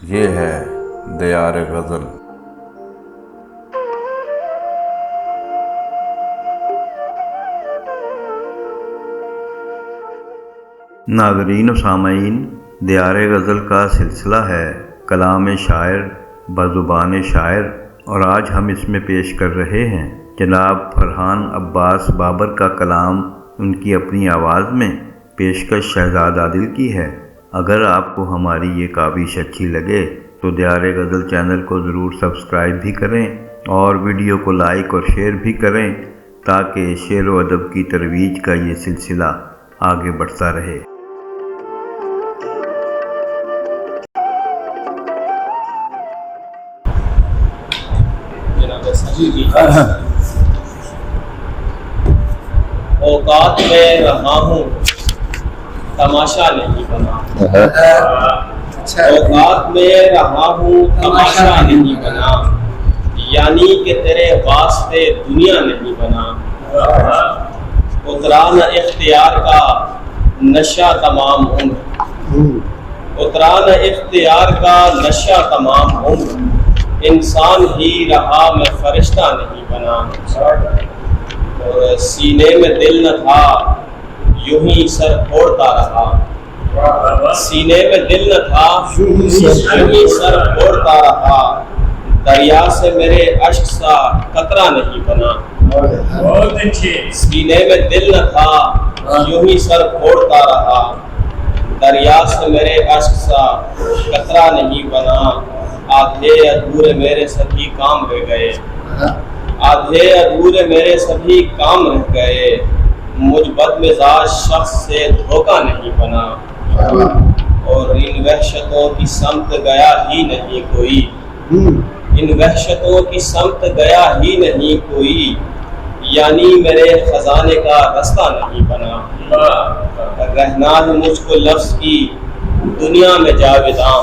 یہ ہے دیار غزل۔ ناظرین و سامعین، دیار غزل کا سلسلہ ہے کلام شاعر بزبان شاعر، اور آج ہم اس میں پیش کر رہے ہیں جناب فرحان عباس بابر کا کلام ان کی اپنی آواز میں۔ پیشکش شہزاد عادل کی ہے۔ اگر آپ کو ہماری یہ کاوش اچھی لگے تو دیار غزل چینل کو ضرور سبسکرائب بھی کریں اور ویڈیو کو لائک اور شیئر بھی کریں تاکہ شعر و ادب کی ترویج کا یہ سلسلہ آگے بڑھتا رہے۔ اوقات میں رہا ہوں تماشا نہیں بنا، اوقات میں رہا ہوں تماشا نہیں بنا، یعنی کہ تیرے واسطے دنیا نہیں بنا۔ اتران اختیار کا نشہ تمام عمر، اتران اختیار کا نشہ تمام عمر، انسان ہی رہا میں فرشتہ نہیں بنا۔ اور سینے میں دل نہ تھا یوں ہی سر پھوڑتا رہا، سینے میں دل نہ تھا یوں ہی سر پھوڑتا رہا، دریا سے میرے اشک سا قطرہ نہیں بنا۔ سینے میں دل نہ تھا یوں ہی سر پھوڑتا رہا، دریا سے میرے اشک سا قطرہ نہیں بنا۔ آدھے ادھورے میرے سبھی کام رہ گئے، آدھے ادھورے میرے سبھی کام رہ گئے، مجھ بد مزاج شخص سے دھوکہ نہیں بنا۔ اور ان وحشتوں کی سمت گیا ہی نہیں کوئی، ان وحشتوں کی سمت گیا ہی نہیں کوئی، یعنی میرے خزانے کا رستہ نہیں بنا۔ رہنا ہے مجھ کو لفظ کی دنیا میں جاویداں،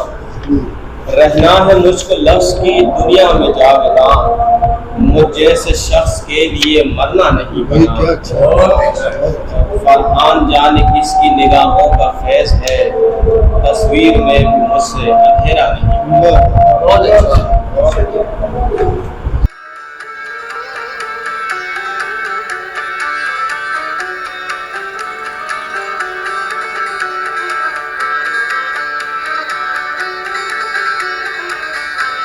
رہنا ہے مجھ کو لفظ کی دنیا میں جاویداں، مجھ جیسے شخص کے لیے مرنا نہیں بنا۔ فرحان جانے کس کی نگاہوں کا فیض ہے، تصویر میں بھی مجھ سے اندھیرا نہیں بنا۔